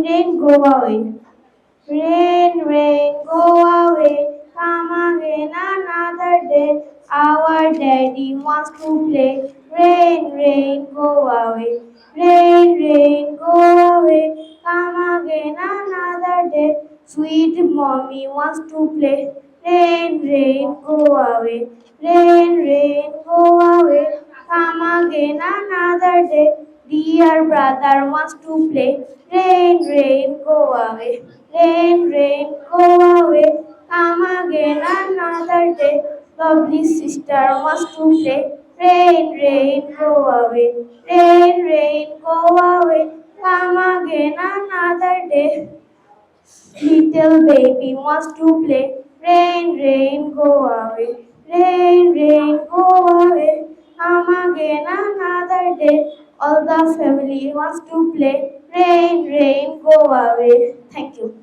rain, go away. Rain, rain, go away. Come again another day. Our daddy wants to play. Rain, rain, go away. Rain, rain, go away. Come again another day. Sweet mommy wants to play. Rain, rain, go away. Rain, rain, go away. Come again another day. Dear brother wants to play. Rain, rain, go away. Rain, rain, go away. Come again another day. Lovely sister wants to play. Rain, rain, go away. Rain, rain, go away. Come again another day. Little baby wants to play. Rain, rain, go away. Rain, rain, go away. Come again another day. All the family wants to play. Rain, rain, go away. Thank you.